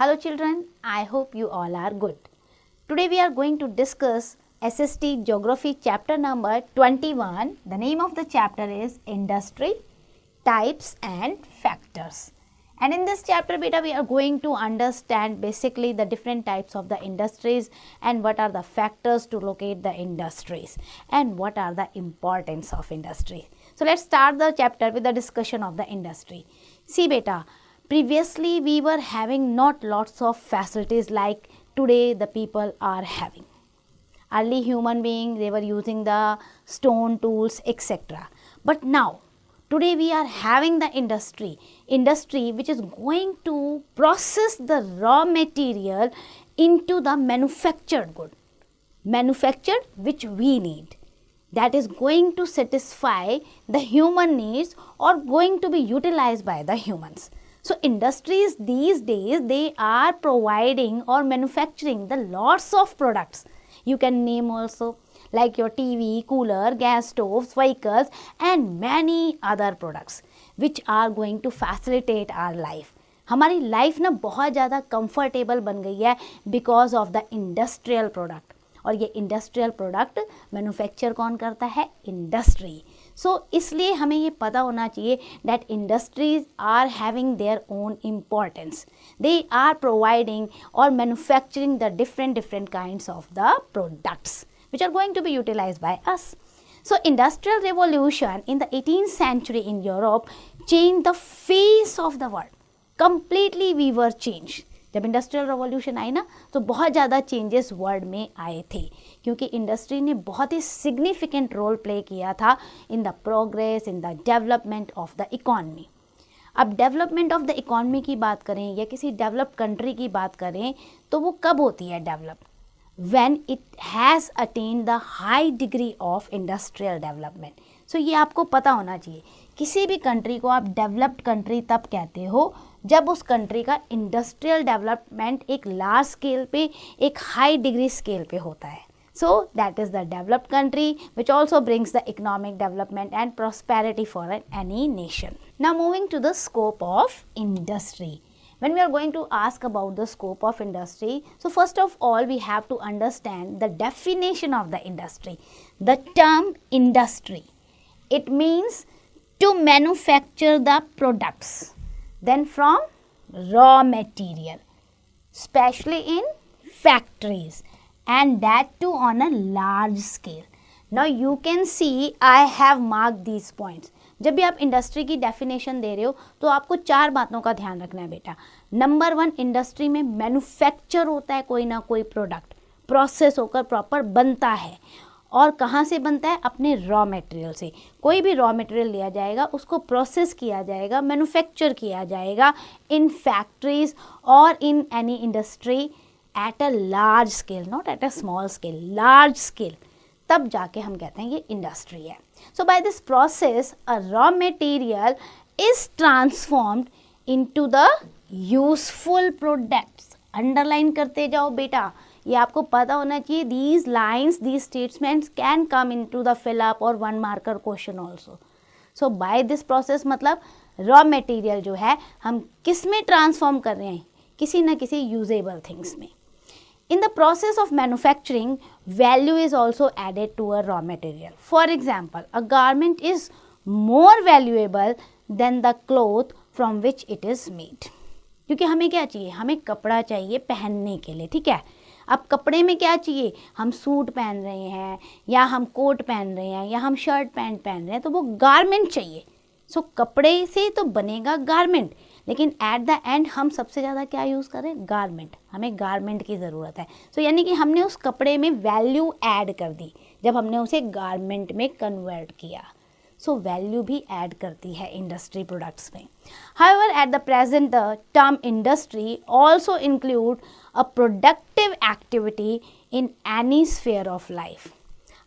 Hello children, I hope you all are good. Today we are going to discuss SST Geography chapter number 21. The name of the chapter is Industry, Types and Factors. And in this chapter beta we are going to understand basically the different types of the industries and what are the factors to locate the industries and what are the importance of industry. So let's start the chapter with the discussion of the industry. See beta, previously we were having not lots of facilities like today the people are having. Early human beings, they were using the stone tools, etc. But now, today we are having the industry which is going to process the raw material into the manufactured good. Manufactured which we need. That is going to satisfy the human needs or going to be utilized by the humans. So industries these days, they are providing or manufacturing the lots of products. You can name also like your TV, cooler, gas stoves, vehicles and many other products which are going to facilitate our life. हमारी life ना बहुत ज़्यादा comfortable बन गई है because of the industrial product. और ये industrial product manufacture कौन करता है? इंडस्ट्री. सो इसलिए हमें ये पता होना चाहिए that industries are having their own importance. They are providing और manufacturing the different kinds of the products which are going to be utilized by us. So industrial revolution in the 18th century in Europe changed the face of the world. Completely we were changed. जब industrial revolution आई ना तो बहुत ज़्यादा changes world में आए थे क्योंकि industry ने बहुत ही सिग्निफिकेंट रोल प्ले किया था in the progress in the development of the economy. अब डेवलपमेंट ऑफ द इकॉनमी की बात करें या किसी डेवलप्ड कंट्री की बात करें तो वो कब होती है develop? when it has attained the high degree of industrial development. So ये आपको पता होना चाहिए. किसी भी कंट्री को आप डेवलप्ड कंट्री तब कहते हो जब उस कंट्री का इंडस्ट्रियल डेवलपमेंट एक लार्ज स्केल पे, एक हाई डिग्री स्केल पे होता है. So that is the developed country which also brings the economic development and prosperity for any nation. Now moving to the scope of industry. When we are going to ask about the scope of industry, so first of all we have to understand the definition of the industry. The term industry, it means to manufacture the products then from raw material, especially in factories and that too on a large scale. Now you can see I have marked these points. जब भी आप industry की definition दे रहे हो तो आपको चार बातों का ध्यान रखना है बेटा. नंबर वन, इंडस्ट्री में मैन्युफैक्चर होता है कोई ना कोई प्रोडक्ट, प्रोसेस होकर प्रॉपर बनता है. और कहाँ से बनता है? अपने रॉ मटेरियल से. कोई भी रॉ मटेरियल लिया जाएगा, उसको प्रोसेस किया जाएगा, मैन्युफैक्चर किया जाएगा इन फैक्ट्रीज और in any industry at a large scale, not at a small scale, large scale. तब जाके हम कहते हैं ये इंडस्ट्री है. So by this process a raw material is transformed into the useful products. Underline करते जाओ बेटा, ये आपको पता होना चाहिए. These lines, these statements can come into the fill up or one marker question also. So by this process मतलब raw material जो है हम किस में ट्रांसफॉर्म कर रहे हैं? किसी न किसी यूजेबल थिंग्स में. In the process of manufacturing, value is also added to a raw material. For example, a garment is more valuable than the cloth from which it is made. क्योंकि हमें क्या चाहिए? हमें कपड़ा चाहिए पहनने के लिए, ठीक है. अब कपड़े में क्या चाहिए? हम सूट पहन रहे हैं या हम कोट पहन रहे हैं या हम शर्ट पैंट पहन रहे हैं तो वो गारमेंट चाहिए. सो कपड़े से तो बनेगा गारमेंट, लेकिन एट द एंड हम सबसे ज़्यादा क्या यूज़ करें? गारमेंट. हमें गारमेंट की ज़रूरत है. सो यानी कि हमने उस कपड़े में वैल्यू ऐड कर दी जब हमने उसे गारमेंट में कन्वर्ट किया. सो वैल्यू भी ऐड करती है इंडस्ट्री प्रोडक्ट्स में. However at the present the term industry also include a productive activity in any sphere of life.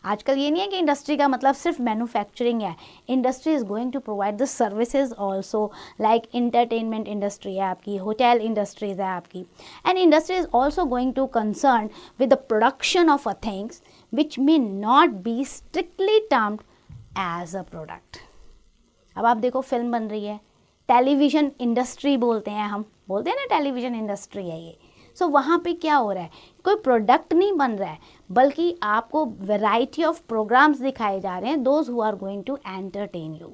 आजकल ये नहीं है कि इंडस्ट्री का मतलब सिर्फ मैन्युफैक्चरिंग है. Industry is going to provide the services also, like entertainment industry है आपकी, होटल इंडस्ट्रीज है आपकी. And industry is also going to concern with the production of a things which may not be strictly termed as a product. अब आप देखो film बन रही है, टेलीविज़न इंडस्ट्री बोलते हैं हम, बोलते हैं ना टेलीविज़न इंडस्ट्री है ये। सो वहाँ पे क्या हो रहा है, कोई प्रोडक्ट नहीं बन रहा है, बल्कि आपको वैरायटी ऑफ प्रोग्राम्स दिखाए जा रहे हैं, those who are going to entertain you.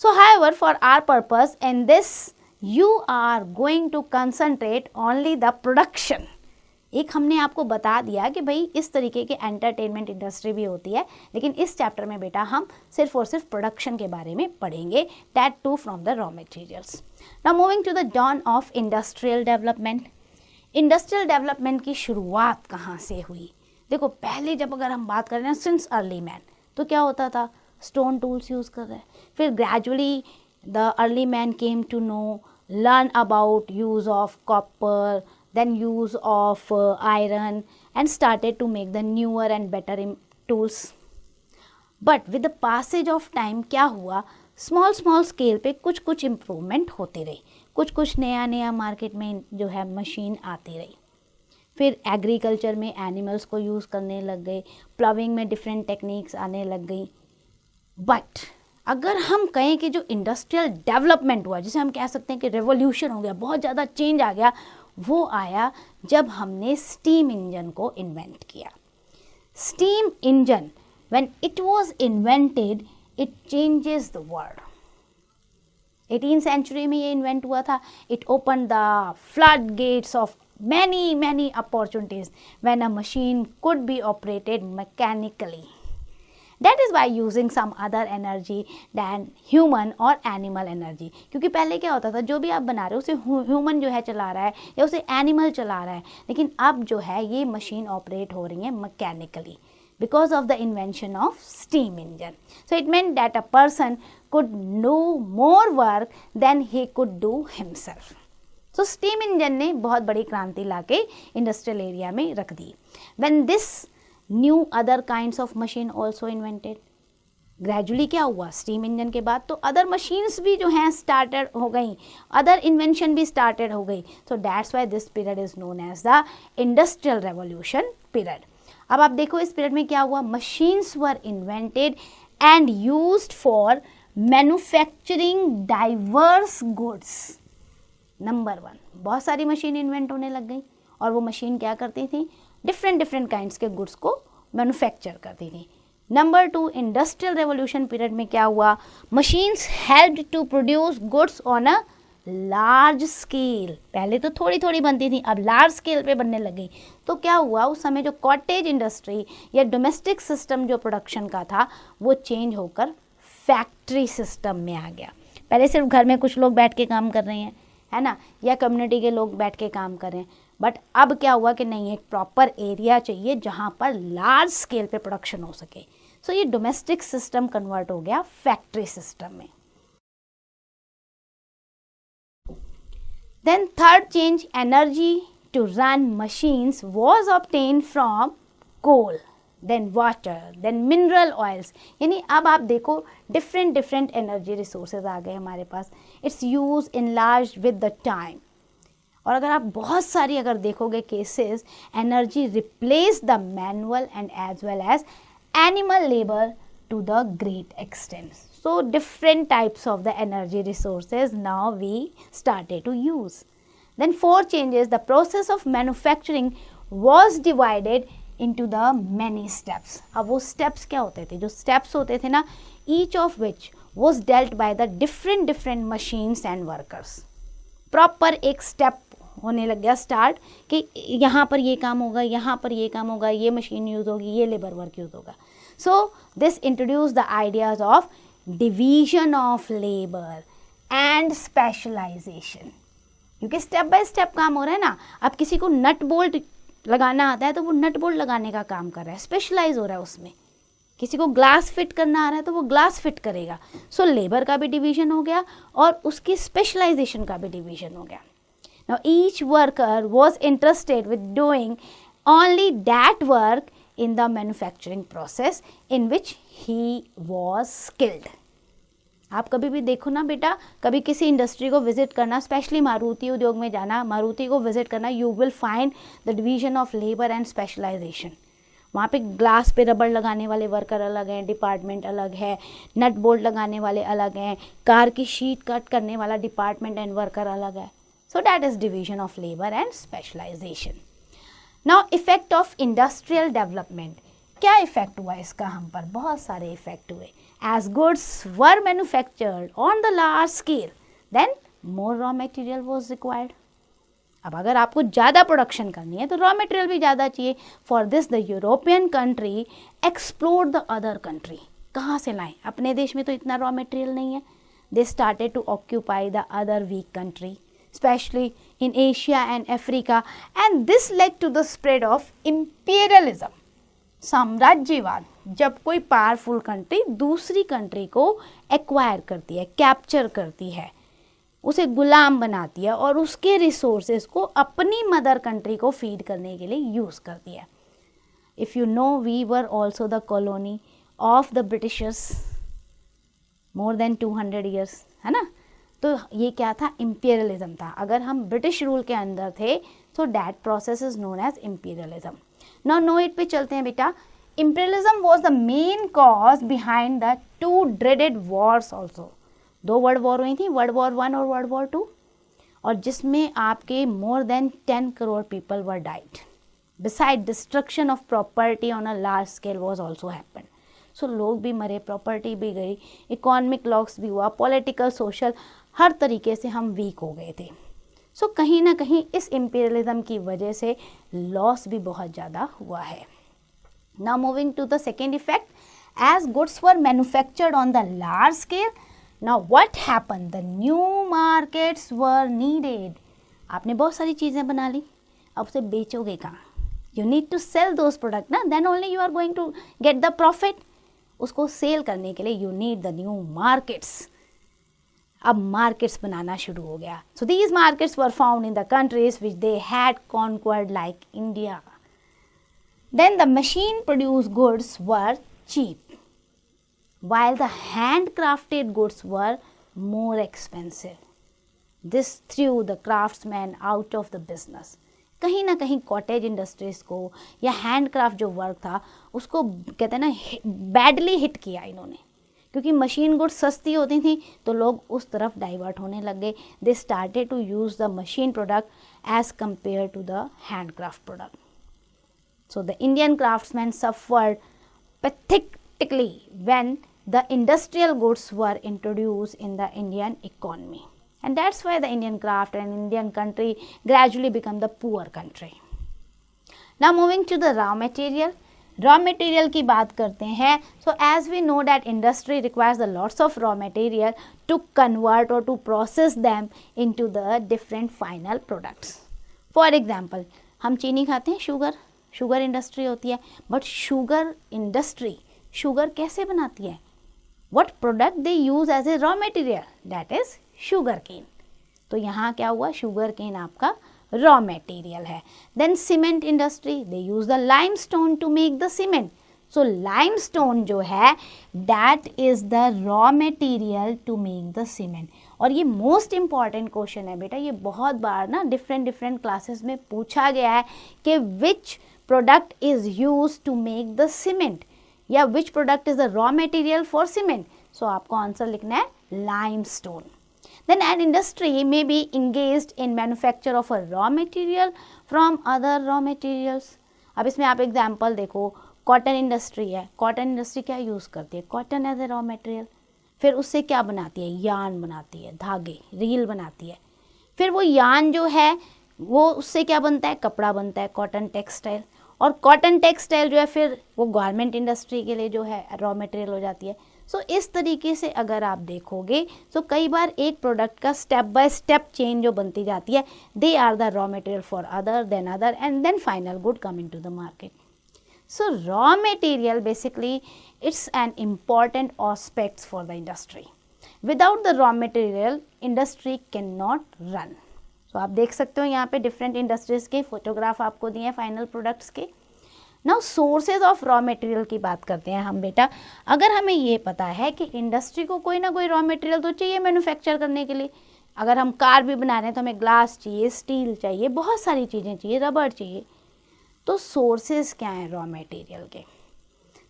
So however, for our purpose in this, you are going to concentrate only the production. एक हमने आपको बता दिया कि भाई इस तरीके के एंटरटेनमेंट इंडस्ट्री भी होती है, लेकिन इस चैप्टर में बेटा हम सिर्फ और सिर्फ प्रोडक्शन के बारे में पढ़ेंगे, that too from the raw materials. Now moving to the dawn of industrial development. Industrial development की शुरुआत कहाँ से हुई? देखो, पहले जब अगर हम बात कर रहे हैं सिंस अर्ली मैन, तो क्या होता था, स्टोन टूल्स यूज़ कर रहे हैं. फिर gradually the early man came to know, learn about use of copper, then use of iron, and started to make the newer and better tools. But with the passage of time क्या हुआ, small scale पे कुछ improvement होती रही, कुछ नया market में जो है मशीन आती रही. फिर एग्रीकल्चर में एनिमल्स को यूज़ करने लग गए, प्लविंग में डिफरेंट टेक्निक्स आने लग गई. बट अगर हम कहें कि जो इंडस्ट्रियल डेवलपमेंट हुआ, जिसे हम कह सकते हैं कि रेवोल्यूशन हो गया, बहुत ज़्यादा चेंज आ गया, वो आया जब हमने स्टीम इंजन को इन्वेंट किया. Steam engine when it was invented, it changes the world. 18th century में ये इन्वेंट हुआ था. It open the flood gates of many opportunities when a machine could be operated mechanically. That is by using some other energy than human or animal energy. क्योंकि पहले क्या होता था, जो भी आप बना रहे हो उसे ह्यूमन जो है चला रहा है या उसे एनिमल चला रहा है, लेकिन अब जो है ये मशीन ऑपरेट हो रही है mechanically because of the invention of steam engine. So it meant that a person could do more work than he could do himself. So steam engine ने बहुत बड़ी क्रांति लाके इंडस्ट्रियल एरिया में रख दी. When this new other kinds of machine also invented. Gradually क्या हुआ, steam engine के बाद तो अदर मशीन्स भी जो हैं स्टार्टेड हो गई, अदर इन्वेंशन भी स्टार्टेड हो गई. So that's why this period is known as the industrial revolution period. अब आप देखो इस पीरियड में क्या हुआ, machines were invented and used for manufacturing diverse goods. Number 1, बहुत सारी मशीन इन्वेंट होने लग गई, और वो मशीन क्या करती थी, डिफरेंट काइंड्स के गुड्स को मैन्युफैक्चर करती थी. नंबर 2, इंडस्ट्रियल रेवोल्यूशन पीरियड में क्या हुआ, machines helped to produce goods on a large scale. पहले तो थोड़ी बनती थी, अब लार्ज स्केल पे बनने लग गई. तो क्या हुआ, उस समय जो कॉटेज इंडस्ट्री या डोमेस्टिक सिस्टम जो प्रोडक्शन का था, वो चेंज होकर फैक्ट्री सिस्टम में आ गया. पहले सिर्फ घर में कुछ लोग बैठ के काम कर रहे हैं, है ना, या कम्युनिटी के लोग बैठ के काम कर रहे हैं. बट अब क्या हुआ कि नहीं, एक प्रॉपर एरिया चाहिए जहाँ पर लार्ज स्केल पे प्रोडक्शन हो सके. सो ये डोमेस्टिक सिस्टम कन्वर्ट हो गया फैक्ट्री सिस्टम में. Then third change, energy to run machines was obtained from coal, then water, then mineral oils. यानी अब आप देखो डिफरेंट एनर्जी रिसोर्सेज आ गए हमारे पास. Its use enlarge with the time. और अगर आप बहुत सारी अगर देखोगे cases, energy replace the manual and as well as animal labour to the great extent. So different types of the energy resources now we started to use. Then fourth changes, the process of manufacturing was divided into the many steps. अब वो steps क्या होते थे, जो steps होते थे ना, each of which was dealt by the different machines and workers. Proper एक step होने लग गया स्टार्ट कि यहाँ पर ये काम होगा, यहाँ पर ये काम होगा, ये मशीन यूज़ होगी, ये लेबर वर्क यूज़ होगा. So this introduced the ideas of division of labor and specialization. क्योंकि स्टेप बाय स्टेप काम हो रहा है ना. अब किसी को नट बोल्ट लगाना आता है तो वो नट बोल्ट लगाने का काम कर रहा है, स्पेशलाइज हो रहा है उसमें. किसी को ग्लास फिट करना आ रहा है तो वो ग्लास फिट करेगा. सो लेबर का भी डिवीजन हो गया और उसकी स्पेशलाइजेशन का भी डिवीजन हो गया. Now each worker was interested with doing only that work in the manufacturing process in which he was skilled. आप कभी भी देखो ना बेटा, कभी किसी इंडस्ट्री को विजिट करना, स्पेशली मारुति उद्योग में जाना, मारुति को विजिट करना, you will find the division of labour and specialisation. वहाँ पे ग्लास पे रबड़ लगाने वाले वर्कर अलग हैं, डिपार्टमेंट अलग है, नट बोल्ट लगाने वाले अलग हैं, कार की शीट कट करने वाला डिपार्टमेंट एंड वर्कर अलग है. So that is division of labor and specialization. Now effect of industrial development. क्या इफेक्ट हुआ इसका हम पर? बहुत सारे इफेक्ट हुए. As goods were manufactured on the large scale, then more raw material was required. अब अगर आपको ज़्यादा प्रोडक्शन करनी है तो रॉ मटेरियल भी ज़्यादा चाहिए. For this the European country explore the other country. कहाँ से लाएं? अपने देश में तो इतना रॉ मटेरियल नहीं है. They started to occupy the other weak country, specially in Asia and Africa, and this led to the spread of imperialism. साम्राज्यवाद. जब कोई पावरफुल कंट्री दूसरी कंट्री को एक्वायर करती है, कैप्चर करती है, उसे गुलाम बनाती है और उसके रिसोर्सेज को अपनी मदर कंट्री को फीड करने के लिए यूज़ करती है. If you know, we were also the colony of the Britishers more than 200 years, है ना. तो ये क्या था? इम्पीरियलिज्म था. अगर हम ब्रिटिश रूल के अंदर थे तो that process is known as imperialism. Now नो इट पे चलते हैं बेटा. Imperialism was the main cause behind the two dreaded wars also. 2 world war हुई थी, वर्ल्ड वॉर 1 और वर्ल्ड वॉर 2, और जिसमें आपके more than 10 crore people were died. Beside destruction of property on a large scale was also happen. So लोग भी मरे, property भी गई, इकोनॉमिक लॉस भी हुआ, पॉलिटिकल, सोशल, हर तरीके से हम वीक हो गए थे. सो कहीं ना कहीं इस इम्पीरियलिज्म की वजह से लॉस भी बहुत ज़्यादा हुआ है. Now moving to the second effect. As goods were manufactured on the large scale, now what happened? The new markets were needed. आपने बहुत सारी चीज़ें बना ली, अब उसे बेचोगे कहाँ? You need to sell those products ना, then only you are going to get the profit. उसको सेल करने के लिए you need the new markets. अब मार्केट्स बनाना शुरू हो गया. So these markets were found in the countries which they had conquered like India. Then the machine produced goods were cheap, while the handcrafted goods were more expensive. This threw the craftsmen out of the business. कहीं ना कहीं cottage industries को या handcraft जो work था उसको कहते हैं ना बैडली हिट किया इन्होंने, क्योंकि मशीन गुड्स सस्ती होती थी तो लोग उस तरफ डाइवर्ट होने लग गए. They started to use the machine product as compare to the handcraft product. So the Indian craftsman suffered pathetically when the industrial goods were introduced in the Indian economy, and that's why the Indian craft and Indian country gradually become the poor country. Now moving to the raw material. Raw material की बात करते हैं. So as we know that industry requires the lots of raw material to convert or to process them into the different final products. For example, हम चीनी खाते हैं, sugar industry होती है, बट शुगर इंडस्ट्री शुगर कैसे बनाती है? What product they use as a raw material? That is sugar cane. तो यहाँ क्या हुआ? शुगर केन आपका रॉ मटेरियल है. Then cement industry, they use the limestone to make the cement. So limestone जो है that is the raw material to make the cement. और ये मोस्ट इम्पॉर्टेंट क्वेश्चन है बेटा, ये बहुत बार ना डिफरेंट क्लासेस में पूछा गया है कि which product is use to make the cement या which product is the raw material for cement. So आपको आंसर लिखना है limestone. Then an industry may be engaged in manufacture of a raw material from other raw materials. अब इसमें आप example देखो, cotton industry है. Cotton industry क्या use करती है? Cotton as a raw material. फिर उससे क्या बनाती है? यार्न बनाती है, धागे, रील बनाती है. फिर वो यार्न जो है वो उससे क्या बनता है? कपड़ा बनता है, कॉटन टेक्सटाइल. और कॉटन टेक्सटाइल जो है फिर वो गारमेंट इंडस्ट्री के लिए जो है रॉ मटेरियल हो जाती है. सो इस तरीके से अगर आप देखोगे तो कई बार एक प्रोडक्ट का स्टेप बाय स्टेप चेंज जो बनती जाती है, they are the raw material for other and then final good come into the market. So raw material basically it's an important aspects for the industry. Without the raw material industry can not run. So आप देख सकते हो यहाँ पे different industries के photograph आपको दिए हैं फाइनल प्रोडक्ट्स के. Now sources of raw material की बात करते हैं हम बेटा. अगर हमें ये पता है कि इंडस्ट्री को कोई ना कोई रॉ मटेरियल तो चाहिए मैन्युफैक्चर करने के लिए. अगर हम कार भी बना रहे हैं तो हमें ग्लास चाहिए, स्टील चाहिए, बहुत सारी चीज़ें चाहिए, रबर चाहिए. तो सोर्सेज क्या हैं रॉ मटेरियल के?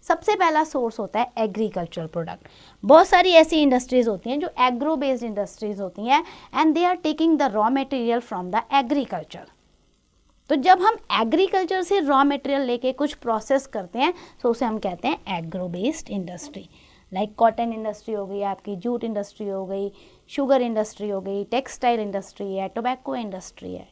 सबसे पहला सोर्स होता है एग्रीकल्चरल प्रोडक्ट। बहुत सारी ऐसी इंडस्ट्रीज होती हैं जो एग्रो बेस्ड इंडस्ट्रीज होती हैं and they are taking the raw material from the agriculture. तो जब हम एग्रीकल्चर से रॉ मटेरियल लेके कुछ प्रोसेस करते हैं तो उसे हम कहते हैं agro based industry. Like cotton industry हो गई आपकी, जूट इंडस्ट्री हो गई, शुगर इंडस्ट्री हो गई, टेक्सटाइल इंडस्ट्री है, टोबैको इंडस्ट्री है।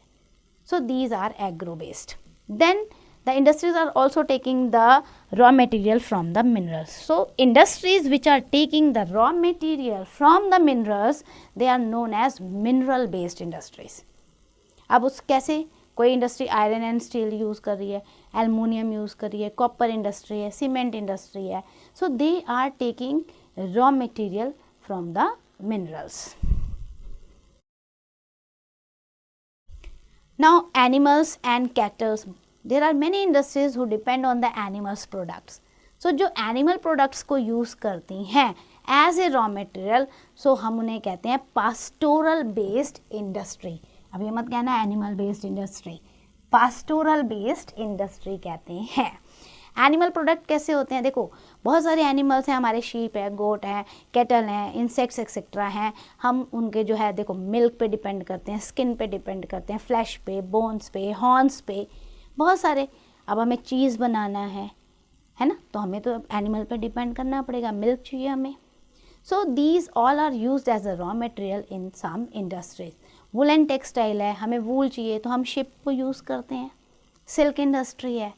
So these are agro based. Then the industries are also taking the raw material from the minerals. So industries which are taking the raw material from the minerals, they are known as mineral based industries. अब उस कैसे, कोई industry iron and steel use कर रही है, aluminium use कर रही है, कॉपर इंडस्ट्री है, सीमेंट इंडस्ट्री है, so they are taking raw material from the minerals. Now animals and cattle, there are many industries who depend on the animals products. So जो animal products को use करती हैं as a raw material, so हम उन्हें कहते हैं pastoral based industry. अब ये मत कहना animal based industry, pastoral based industry कहते हैं. एनिमल प्रोडक्ट कैसे होते हैं, देखो बहुत सारे एनिमल्स हैं हमारे, शीप है, गोट है, कैटल हैं, इंसेक्ट्स एक्सेट्रा हैं. हम उनके जो है देखो मिल्क पे डिपेंड करते हैं, स्किन पे डिपेंड करते हैं, फ्लैश पे, बोन्स पे, हॉर्न्स पे, बहुत सारे. अब हमें चीज़ बनाना है ना, तो हमें तो एनिमल पे डिपेंड करना पड़ेगा, मिल्क चाहिए हमें. So these all are used as a raw material in some industries. Woollen textile है, हमें वूल चाहिए तो हम शिप को यूज़ करते हैं. सिल्क इंडस्ट्री है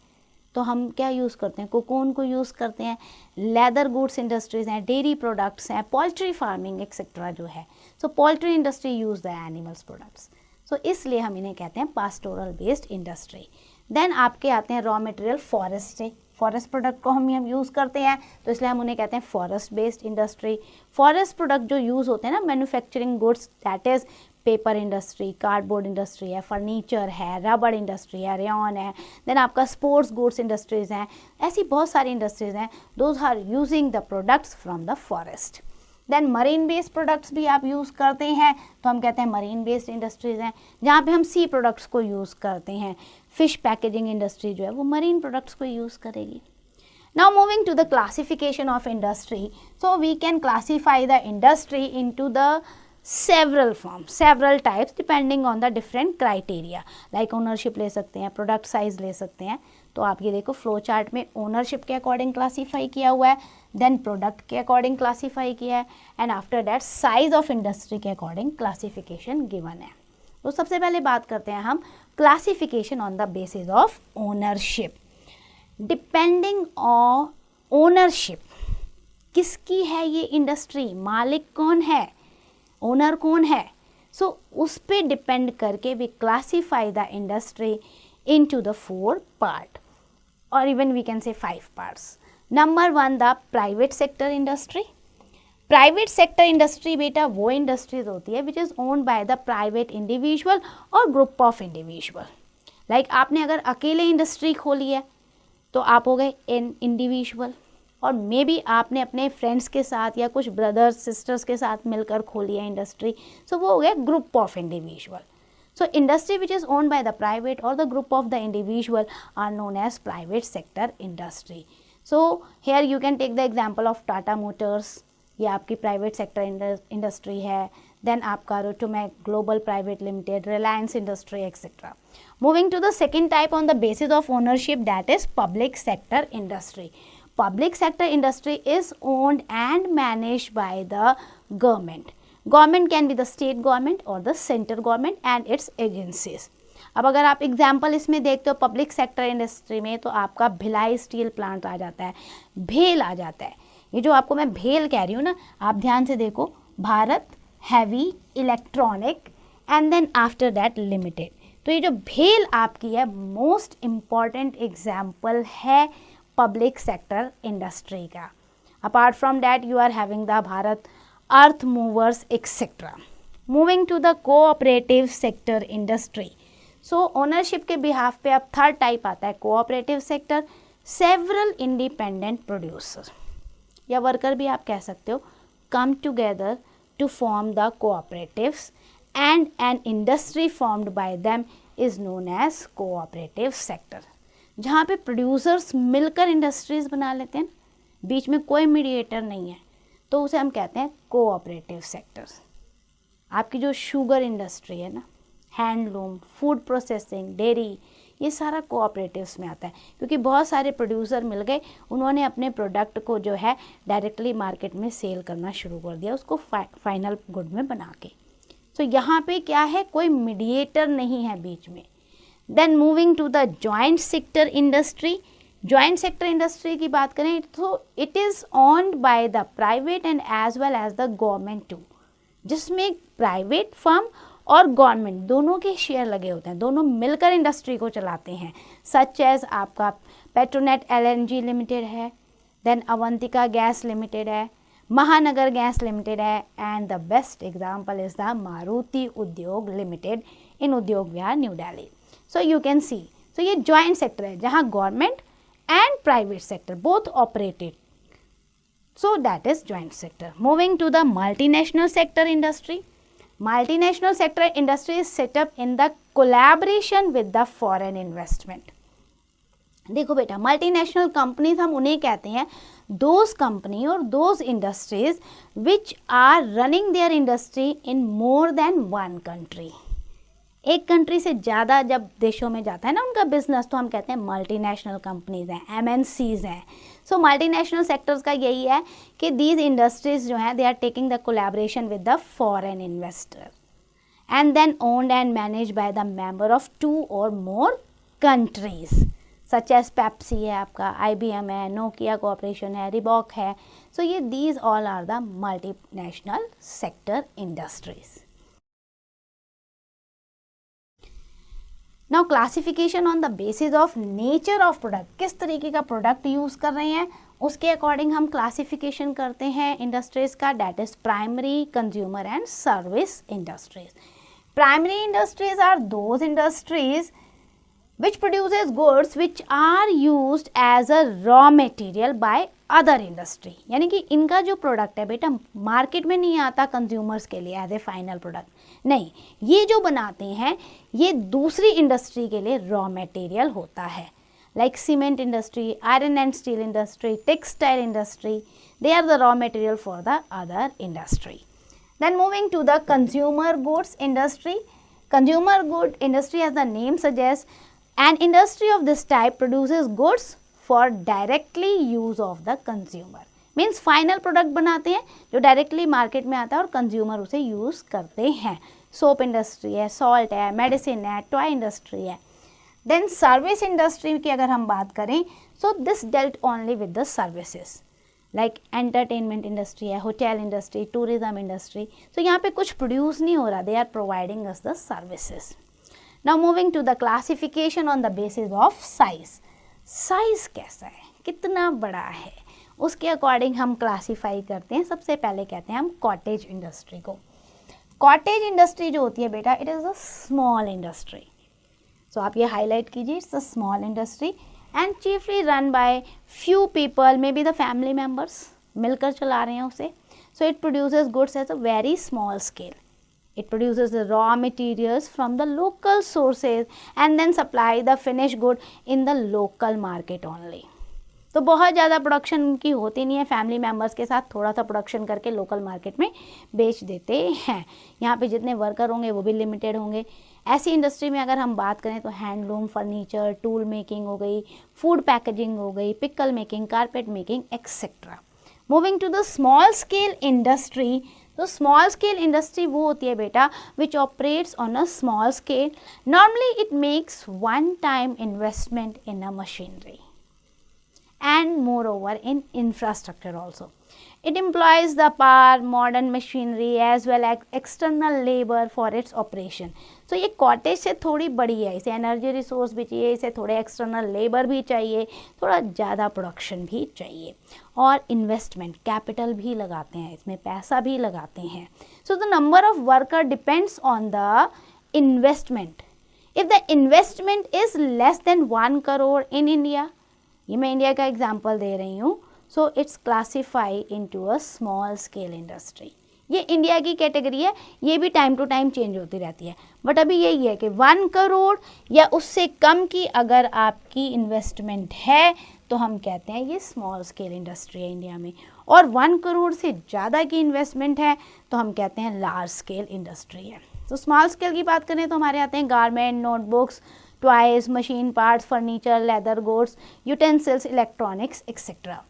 तो हम क्या यूज़ करते हैं, कोकोन को यूज़ करते हैं. लेदर गुड्स इंडस्ट्रीज़ हैं, डेयरी प्रोडक्ट्स हैं, पोल्ट्री फार्मिंग एक्सेट्रा जो है. So poultry industry use the animals products. So इसलिए हम इन्हें कहते हैं पास्टोरल बेस्ड इंडस्ट्री. देन आपके आते हैं रॉ मटेरियल फॉरेस्ट से. फॉरेस्ट प्रोडक्ट को हम यूज़ करते हैं तो इसलिए हम उन्हें कहते हैं forest based industry. Forest product जो यूज़ होते हैं ना, manufacturing goods, that is paper industry, cardboard industry है, फर्नीचर है, रबड़ इंडस्ट्री है, रेयन है. देन आपका स्पोर्ट्स गुड्स इंडस्ट्रीज़ हैं, ऐसी बहुत सारी इंडस्ट्रीज़ हैं. Those are using the products from the forest. Then marine based products भी आप यूज़ करते हैं तो हम कहते हैं मरीन बेस्ड इंडस्ट्रीज़ हैं, जहाँ पे हम सी प्रोडक्ट्स को यूज़ करते हैं. फिश पैकेजिंग इंडस्ट्री जो है वो मरीन प्रोडक्ट्स को यूज़ करेगी. Now moving to the classification of industry, so we can classify the industry into the several forms, several types depending on the different criteria. Like ownership ले सकते हैं, product size ले सकते हैं. तो आप ये देखो फ्लो चार्ट में ओनरशिप के अकॉर्डिंग क्लासीफाई किया हुआ है, देन प्रोडक्ट के अकॉर्डिंग क्लासीफाई किया है, and after that size of industry के अकॉर्डिंग क्लासिफिकेशन गिवन है. तो सबसे पहले बात करते हैं हम classification on the basis of ownership. Depending on ownership, किसकी है ये इंडस्ट्री, मालिक कौन है, ओनर कौन है. सो उस पर डिपेंड करके we classify the industry into the 4 part और even we can say 5 parts. Number 1 the private sector industry. Private sector industry बेटा वो इंडस्ट्रीज होती है which is owned by the private individual और ग्रुप ऑफ इंडिविजुअल. लाइक आपने अगर अकेले industry खोली है तो आप हो गए इन इंडिविजुअल, और मे बी आपने अपने फ्रेंड्स के साथ या कुछ ब्रदर्स सिस्टर्स के साथ मिलकर खोली है इंडस्ट्री, सो वो हो गया group of individual. So industry which is owned by the private और the group of the individual are known as private sector industry. So here you can take the example of Tata motors, ये आपकी private sector industry है. Then आपका Rotomac global private limited, Reliance industry etcetera. Moving to the second type on the basis of ownership, that is public sector industry. Public sector industry is owned and managed by the government. Government can be the state government or the central government and its agencies. अब अगर आप example इसमें देखते हो public sector industry में, तो आपका Bhilai steel plant आ जाता है, भेल आ जाता है. ये जो आपको मैं भेल कह रही हूँ ना, आप ध्यान से देखो, Bharat heavy electronic and then after that limited. तो ये जो भेल आपकी है मोस्ट इम्पॉर्टेंट एग्जाम्पल है पब्लिक सेक्टर इंडस्ट्री का. Apart from that you are having the Bharat earth movers etcetera. Moving to the cooperative sector industry. So ownership के behalf पे अब थर्ड टाइप आता है cooperative sector. Several independent producer या worker भी आप कह सकते हो, come together to form the cooperatives and an industry formed by them is known as cooperative sector. जहाँ पे प्रोड्यूसर्स मिलकर इंडस्ट्रीज बना लेते हैं, बीच में कोई मीडिएटर नहीं है, तो उसे हम कहते हैं कोऑपरेटिव सेक्टर्स। आपकी जो शुगर इंडस्ट्री है ना, हैंडलूम, फूड प्रोसेसिंग, डेयरी, ये सारा कोऑपरेटिव्स में आता है, क्योंकि बहुत सारे प्रोड्यूसर मिल गए, उन्होंने अपने प्रोडक्ट को जो है डायरेक्टली मार्केट में सेल करना शुरू कर दिया, उसको फाइनल गुड में बना के। तो यहाँ पे क्या है, कोई मीडिएटर नहीं है बीच में। Then moving to the joint sector industry. जॉइंट सेक्टर इंडस्ट्री की बात करें तो it is owned by the private and as well as the government too, जिसमें प्राइवेट फर्म और गवर्नमेंट दोनों के शेयर लगे होते हैं, दोनों मिलकर इंडस्ट्री को चलाते हैं। सच एज आपका पेट्रोनेट LNG लिमिटेड है, देन अवंतिका गैस लिमिटेड है, महानगर गैस लिमिटेड है, and the best example is the Maruti Udyog limited in Udyog Vihar New Delhi. So you can see, so ये जॉइंट सेक्टर है जहाँ government and private sector both operated, so that is joint sector. Moving to the multinational sector industry. Multinational sector industry is set up in the collaboration with the foreign investment. देखो बेटा, multinational companies हम उन्हें कहते हैं, those company और those industries which are running their industry in more than one country. एक country से ज़्यादा जब देशों में जाता है ना उनका बिजनेस, तो हम कहते हैं मल्टीनेशनल कंपनीज हैं, MNCs हैं। सो मल्टीनेशनल सेक्टर्स का यही है कि दीज इंडस्ट्रीज जो हैं they are taking the collaboration with the foreign investor and then owned and manage by the member of 2 और more countries, such as Pepsi है आपका, IBM है, नोकिया कॉर्पोरेशन है, रिबॉक है। सो ये these all are the multinational sector industries. Now classification on the basis of nature of product, किस तरीके का प्रोडक्ट यूज़ कर रहे हैं उसके अकॉर्डिंग हम क्लासिफिकेशन करते हैं इंडस्ट्रीज़ का, that is primary, consumer and service industries. Primary industries are those industries which produces goods which are used as a raw material by other industry, यानी कि इनका जो प्रोडक्ट है बेटा मार्केट में नहीं आता कंज्यूमर्स के लिए एज ए फाइनल प्रोडक्ट, नहीं, ये जो बनाते हैं ये दूसरी इंडस्ट्री के लिए रॉ मटेरियल होता है, like cement industry, iron and steel industry, textile industry, they are the raw material for the other industry. Then moving to the consumer goods industry. Consumer good industry as the name suggest, an industry of this type produces goods for directly use of the consumer, means final product बनाते हैं जो directly market में आता है और consumer उसे use करते हैं। soap industry है, salt है, medicine है, toy industry है। then service industry की अगर हम बात करें so this dealt only with the services like entertainment industry है, hotel industry, tourism industry। so यहाँ पे कुछ produce नहीं हो रहा, they are providing us the services। Now moving to the classification on the basis of size. Size कैसा है, कितना बड़ा है, उसके अकॉर्डिंग हम क्लासीफाई करते हैं। सबसे पहले कहते हैं हम कॉटेज इंडस्ट्री को। कॉटेज इंडस्ट्री जो होती है बेटा it is a small industry, so आप ये हाईलाइट कीजिए, it's a small industry and chiefly run by few people, may be the family members मिलकर चला रहे हैं उसे। So it produces goods at a very small scale. It produces the raw materials from the local sources and then supply the finished good in the local market only. तो बहुत ज़्यादा production उनकी होती नहीं है, फैमिली मेम्बर्स के साथ थोड़ा सा प्रोडक्शन करके लोकल मार्केट में बेच देते हैं। यहाँ पे जितने वर्कर होंगे वो भी लिमिटेड होंगे। ऐसी इंडस्ट्री में अगर हम बात करें तो हैंडलूम, फर्नीचर, टूल मेकिंग हो गई, फूड पैकेजिंग हो गई, pickle making, carpet making etcetera. Moving to the small scale industry, तो स्मॉल स्केल इंडस्ट्री वो होती है बेटा which operates on a small scale, normally it makes one time investment in a machinery and moreover in infrastructure also. It employs the power, modern machinery as well as external labor for its operation. So ये cottage से थोड़ी बड़ी है, इसे energy resource भी चाहिए, इसे थोड़े एक्सटर्नल लेबर भी चाहिए, थोड़ा ज़्यादा प्रोडक्शन भी चाहिए और इन्वेस्टमेंट कैपिटल भी लगाते हैं, इसमें पैसा भी लगाते हैं। So the number of worker depends on the investment. If the investment is less than 1 crore in India, ये मैं इंडिया का एग्जांपल दे रही हूँ, so it's classify into a small scale industry. ये इंडिया की कैटेगरी है, ये भी टाइम टू टाइम चेंज होती रहती है, बट अभी यही है कि 1 करोड़ या उससे कम की अगर आपकी इन्वेस्टमेंट है तो हम कहते हैं ये स्मॉल स्केल इंडस्ट्री है इंडिया में, और 1 करोड़ से ज़्यादा की इन्वेस्टमेंट है तो हम कहते हैं लार्ज स्केल इंडस्ट्री है। तो स्मॉल स्केल की बात करें तो हमारे आते हैं garment, notebooks, toys, machine parts, furniture, leather goods, utensils, electronics etcetera.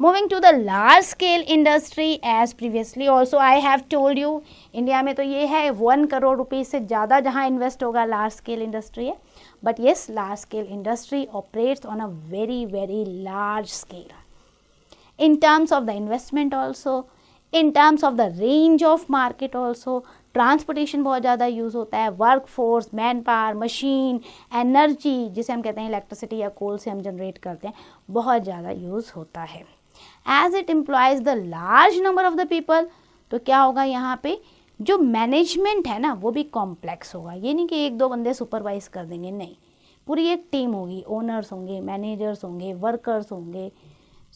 Moving to the large scale industry, as previously also I have told you, India में तो ये है 1 करोड़ रुपये से ज़्यादा जहाँ इन्वेस्ट होगा लार्ज स्केल इंडस्ट्री है, but yes large scale industry operates on a very very large scale in terms of the investment also, in terms of the range of market also, transportation बहुत ज़्यादा use होता है, work force, man power, machine, energy जिसे हम कहते हैं electricity या कोल से हम जनरेट करते हैं, बहुत ज़्यादा यूज़ होता है। As it employs the large number of the people, तो क्या होगा यहाँ पे जो मैनेजमेंट है ना वो भी कॉम्प्लेक्स होगा। ये नहीं कि 1-2 बंदे सुपरवाइज कर देंगे, नहीं, पूरी एक टीम होगी, ओनर्स होंगे, मैनेजर्स होंगे, वर्कर्स होंगे,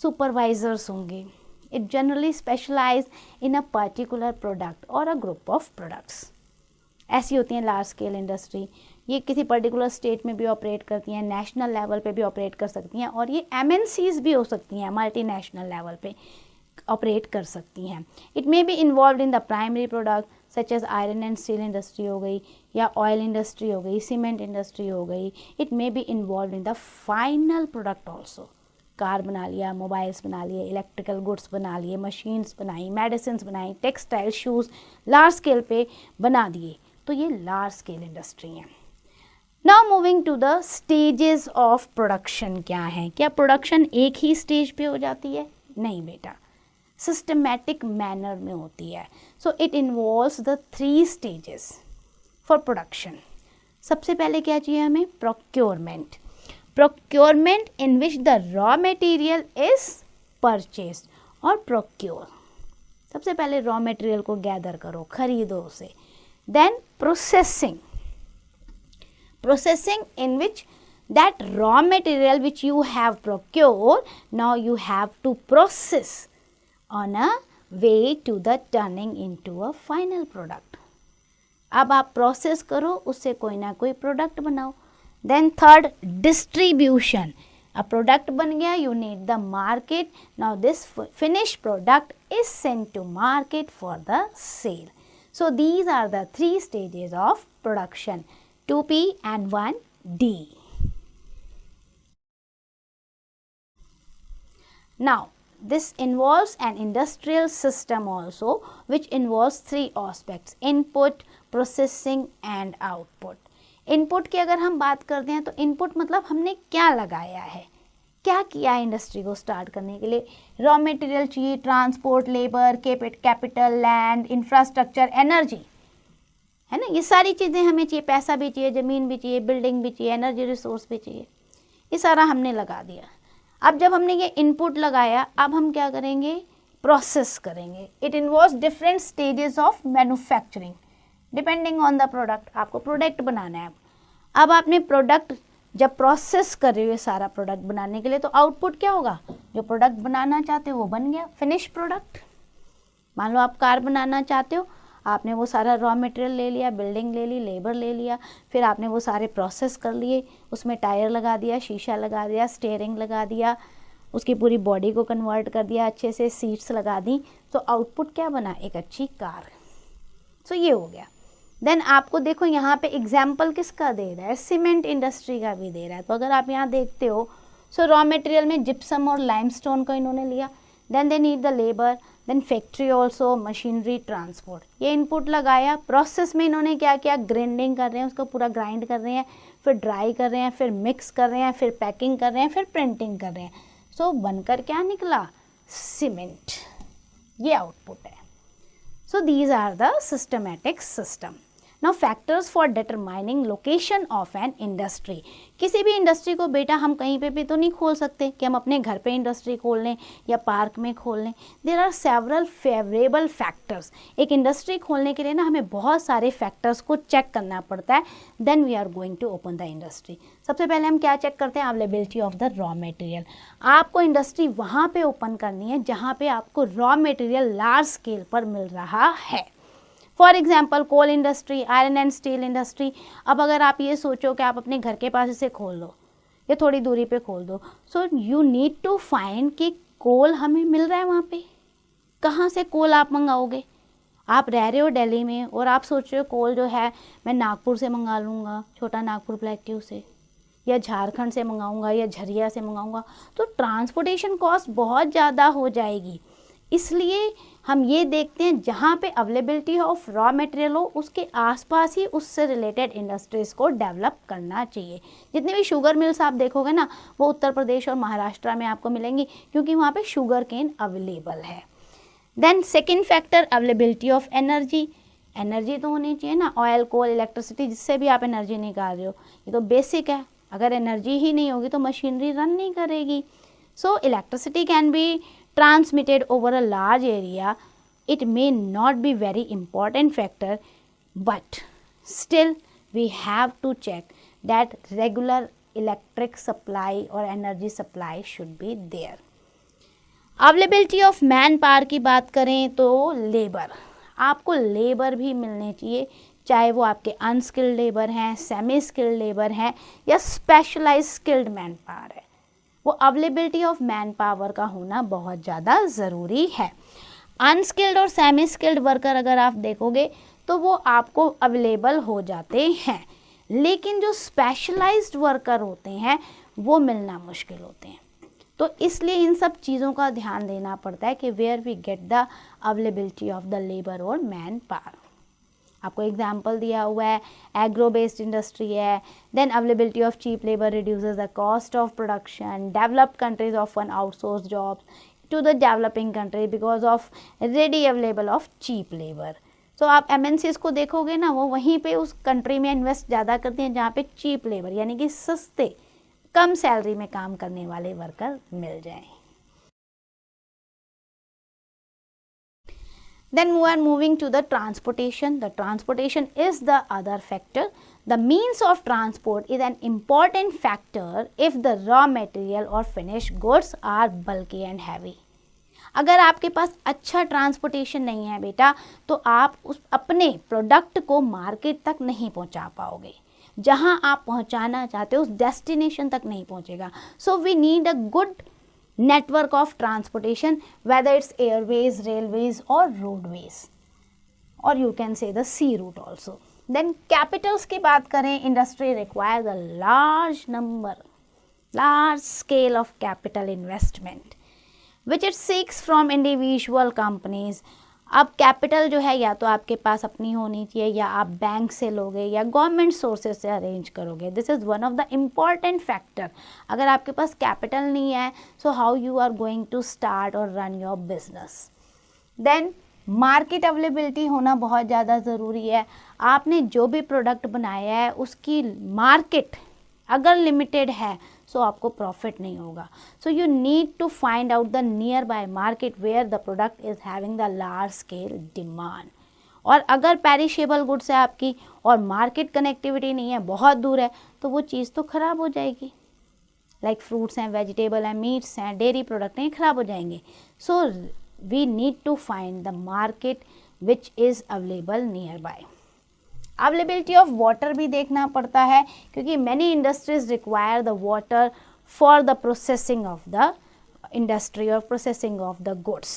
सुपरवाइजर्स होंगे। It generally specialise in a particular product और अ ग्रुप ऑफ प्रोडक्ट्स। ऐसी होती हैं लार्ज स्केल इंडस्ट्री। ये किसी पर्टिकुलर स्टेट में भी ऑपरेट करती हैं, नेशनल लेवल पे भी ऑपरेट कर सकती हैं, और ये MNCs भी हो सकती हैं, मल्टीनेशनल लेवल पे ऑपरेट कर सकती हैं। It may be involve in the primary product such as iron and steel industry हो गई, या ऑयल इंडस्ट्री हो गई, सीमेंट इंडस्ट्री हो गई। It may be involve in the final product also. Car बना लिया, मोबाइल्स बना लिए, इलेक्ट्रिकल गुड्स बना लिए, मशीन्स बनाई, मेडिसिन बनाई, टेक्सटाइल, शूज़ लार्ज स्केल पे बना दिए, तो ये लार्ज स्केल इंडस्ट्री है। Now moving to the stages of production क्या है। क्या प्रोडक्शन एक ही स्टेज पे हो जाती है? नहीं बेटा, सिस्टमैटिक मैनर में होती है। So it involves the 3 stages for production. सबसे पहले क्या चाहिए हमें? Procurement. Procurement in which the raw material is purchased और procure। सबसे पहले raw material को gather करो, खरीदो उसे। Then processing in which that raw material which you have procured, now you have to process on a way to the turning into a final product। अब आप process करो, उससे कोई ना कोई product बनाओ। Then third, distribution। A product बन गया, you need the market। Now this finished product is sent to market for the sale। So these are the 3 stages of production, 2P and 1D। Now this involves an industrial system also, which involves 3 aspects: input, processing and output। Input की अगर हम बात करते हैं तो input मतलब हमने क्या लगाया है, क्या किया है इंडस्ट्री को स्टार्ट करने के लिए। रॉ मटेरियल चाहिए, transport, labour, capital, land, infrastructure, energy, है ना, ये सारी चीज़ें हमें चाहिए। पैसा भी चाहिए, ज़मीन भी चाहिए, बिल्डिंग भी चाहिए, एनर्जी रिसोर्स भी चाहिए, ये सारा हमने लगा दिया। अब जब हमने ये इनपुट लगाया, अब हम क्या करेंगे? प्रोसेस करेंगे। It involves different stages of manufacturing depending on the product. आपको प्रोडक्ट बनाना है। अब आपने प्रोडक्ट जब प्रोसेस कर रहे हो सारा प्रोडक्ट बनाने के लिए, तो आउटपुट क्या होगा? जो प्रोडक्ट बनाना चाहते हो वो बन गया, फिनिश प्रोडक्ट। मान लो आप कार बनाना चाहते हो, आपने वो सारा रॉ मटेरियल ले लिया, बिल्डिंग ले ली, लेबर ले लिया, फिर आपने वो सारे प्रोसेस कर लिए, उसमें टायर लगा दिया, शीशा लगा दिया, स्टीयरिंग लगा दिया, उसकी पूरी बॉडी को कन्वर्ट कर दिया, अच्छे से सीट्स लगा दी, तो आउटपुट क्या बना? एक अच्छी कार। सो ये हो गया। देन आपको देखो यहाँ पे एग्जाम्पल किसका दे रहा है? सीमेंट इंडस्ट्री का भी दे रहा है। तो अगर आप यहाँ देखते हो, सो रॉ मटेरियल में जिप्सम और लाइमस्टोन को इन्होंने लिया, then they need the labour, then factory also, machinery, transport, ये इनपुट लगाया। प्रोसेस में इन्होंने क्या किया? ग्राइंडिंग कर रहे हैं, उसको पूरा ग्राइंड कर रहे हैं, फिर ड्राई कर रहे हैं, फिर मिक्स कर रहे हैं, फिर पैकिंग कर रहे हैं, फिर प्रिंटिंग कर रहे हैं। सो बनकर क्या निकला? सीमेंट। ये आउटपुट है। So these are the systematic system. Now factors for determining location of an industry. किसी भी इंडस्ट्री को बेटा हम कहीं पे भी तो नहीं खोल सकते कि हम अपने घर पे इंडस्ट्री खोल लें या पार्क में खोल लें। There are several favourable factors. एक इंडस्ट्री खोलने के लिए ना हमें बहुत सारे फैक्टर्स को चेक करना पड़ता है, then we are going to open the industry. सबसे पहले हम क्या चेक करते हैं? Availability of the raw material. आपको इंडस्ट्री वहाँ पे ओपन करनी है जहाँ पे आपको रॉ मटेरियल लार्ज स्केल पर मिल रहा है। For example coal industry, iron and steel industry. अब अगर आप ये सोचो कि आप अपने घर के पास इसे खोल लो, या थोड़ी दूरी पे खोल दो। So you need to find कि कोल हमें मिल रहा है वहाँ पे, कहाँ से कोल आप मंगाओगे। आप रह रहे हो दिल्ली में और आप सोच रहे हो कोल जो है मैं नागपुर से मंगा लूँगा, छोटा नागपुर प्लेट्यू से, या झारखंड से मंगाऊंगा या झरिया से मंगाऊंगा, तो ट्रांसपोर्टेशन कॉस्ट बहुत ज़्यादा हो जाएगी। इसलिए हम ये देखते हैं जहाँ पे अवेलेबिलिटी ऑफ रॉ मटेरियल हो उसके आसपास ही उससे रिलेटेड इंडस्ट्रीज़ को डेवलप करना चाहिए। जितने भी शुगर मिल्स आप देखोगे ना वो उत्तर प्रदेश और महाराष्ट्र में आपको मिलेंगी, क्योंकि वहाँ पे शुगर केन अवेलेबल है। Then second factor availability of energy. Energy तो होनी चाहिए ना, ऑयल, कोल, इलेक्ट्रिसिटी, जिससे भी आप एनर्जी निकाल रहे हो, ये तो बेसिक है। अगर एनर्जी ही नहीं होगी तो मशीनरी रन नहीं करेगी। So electricity can be transmitted over a large area. It may not be very important factor, but still we have to check that regular electric supply or energy supply should be there. Availability of manpower की बात करें तो labour, आपको labour भी मिलने चाहिए, चाहे वो आपके अनस्किल्ड लेबर हैं, सेमी स्किल्ड लेबर हैं या स्पेशलाइज स्किल्ड मैन पावर है। वो अवेलेबिलिटी ऑफ मैन पावर का होना बहुत ज़्यादा ज़रूरी है। अनस्किल्ड और सेमी स्किल्ड वर्कर अगर आप देखोगे तो वो आपको अवेलेबल हो जाते हैं, लेकिन जो स्पेशलाइज्ड वर्कर होते हैं वो मिलना मुश्किल होते हैं। तो इसलिए इन सब चीज़ों का ध्यान देना पड़ता है कि where we get the availability of the labour और मैन पावर। आपको एग्जाम्पल दिया हुआ है, एग्रो बेस्ड इंडस्ट्री है, then availability of cheap labour reduces the cost of production, developed countries often outsource jobs to the developing country because of ready available of cheap labour. So आप MNCs को देखोगे ना, वो वहीं पे उस country में इन्वेस्ट ज़्यादा करते हैं जहाँ पे चीप लेबर यानी कि सस्ते कम सैलरी में काम करने वाले वर्कर मिल जाएं। Then we are moving to the transportation. The transportation is the other factor. The means of transport is an important factor if the raw material or finished goods are bulky and heavy. अगर आपके पास अच्छा transportation नहीं है बेटा तो आप उस अपने प्रोडक्ट को मार्केट तक नहीं पहुंचा पाओगे, जहां आप पहुंचाना चाहते हो उस डेस्टिनेशन तक नहीं पहुंचेगा। So we need a good network of transportation, whether it's airways, railways or roadways, or you can say the sea route also. Then capitals की बात करें, industry requires a large scale of capital investment which it seeks from individual companies. अब capital जो है या तो आपके पास अपनी होनी चाहिए या आप बैंक से लोगे या गवर्नमेंट सोर्सेज से अरेंज करोगे। This is one of the important factor. अगर आपके पास कैपिटल नहीं है so how you are going to start और run your business. Then market availability होना बहुत ज़्यादा ज़रूरी है। आपने जो भी प्रोडक्ट बनाया है उसकी मार्केट अगर लिमिटेड है सो आपको प्रॉफिट नहीं होगा। So you need to find out the nearby market where the product is having the large scale demand. और अगर पेरिशेबल गुड्स है आपकी और मार्केट कनेक्टिविटी नहीं है, बहुत दूर है, तो वो चीज़ तो ख़राब हो जाएगी। लाइक फ्रूट्स हैं, वेजिटेबल हैं, मीट्स हैं, डेयरी प्रोडक्ट हैं, ख़राब हो जाएंगे। So we need to find the market which is available nearby. Availability of water भी देखना पड़ता है क्योंकि many industries require the water for the processing of the industry और processing of the goods.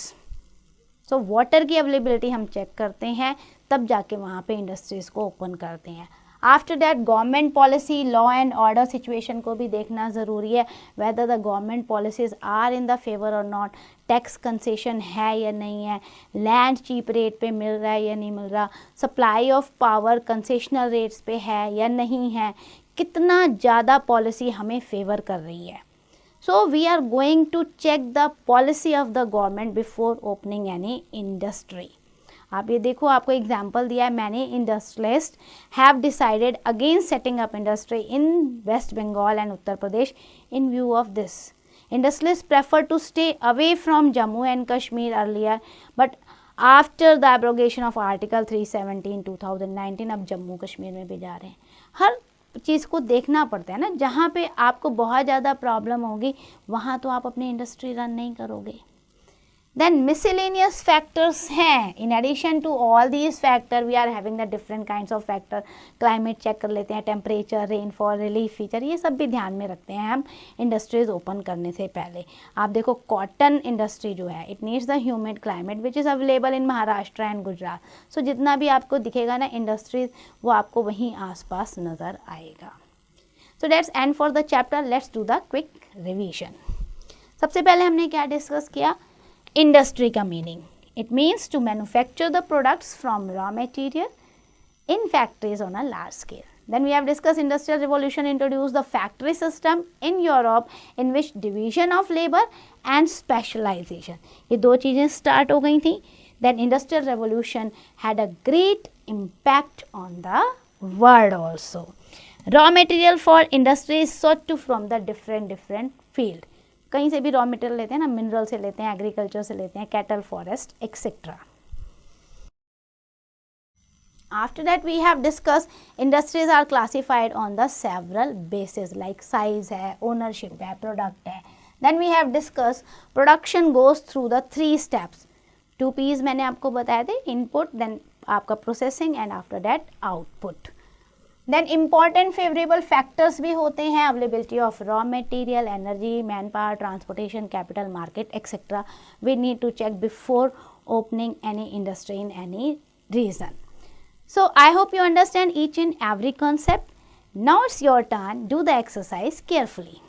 So water की availability हम check करते हैं, तब जाके वहाँ पे इंडस्ट्रीज को ओपन करते हैं। After that government policy, law and order situation को भी देखना ज़रूरी है, whether the government policies are in the favour और नॉट, टैक्स कंसेशन है या नहीं है, लैंड चीप रेट पे मिल रहा है या नहीं मिल रहा, supply of power concessional rates पे है या नहीं है, कितना ज़्यादा पॉलिसी हमें फेवर कर रही है। So we are going to check the policy of the government before opening any industry. आप ये देखो, आपको एग्जाम्पल दिया है, many industrialist have decided against setting up industry in West Bengal and Uttar Pradesh in view of this. Industrialists prefer to stay away from Jammu and Kashmir earlier, but after the abrogation of Article 370 in 2019 अब जम्मू कश्मीर में भी जा रहे हैं। हर चीज़ को देखना पड़ता है ना, जहाँ पे आपको बहुत ज़्यादा प्रॉब्लम होगी वहाँ तो आप अपनी इंडस्ट्री रन नहीं करोगे। Then miscellaneous factors हैं. In addition to all these factors, we are having the different kinds of factor. Climate check कर लेते हैं, temperature, rainfall, relief feature, ये सब भी ध्यान में रखते हैं हम इंडस्ट्रीज ओपन करने से पहले. आप देखो कॉटन इंडस्ट्री जो है, it needs the humid climate which is available in Maharashtra and Gujarat. सो जितना भी आपको दिखेगा ना इंडस्ट्रीज, वो आपको वहीं आसपास नज़र आएगा. So that's end for the chapter. Let's do the quick revision. सबसे पहले हमने क्या डिस्कस किया? इंडस्ट्री का meaning. It means to manufacture the products from raw material in factories on a large scale. Then we have discussed industrial revolution introduced the factory system in Europe in which division of labor and specialization. ये दो चीज़ें start हो गई थी. Then industrial revolution had a great impact on the world also. Raw material for industry is sought to from the different field. कहीं से भी raw material लेते हैं ना, मिनरल से लेते हैं, एग्रीकल्चर से लेते हैं, cattle, forest, etcetera. After that we have discussed industries are classified on the several bases like size है, ownership है, product है. Then we have discussed production goes through the 3 steps. 2 P's मैंने आपको बताए थे, input, then आपका processing and after that output. Then important favorable factors भी होते हैं, availability of raw material, energy, manpower, transportation, capital, market, etc. We need to check before opening any industry in any region. So I hope you understand each and every concept. Now it's your turn. Do the exercise carefully.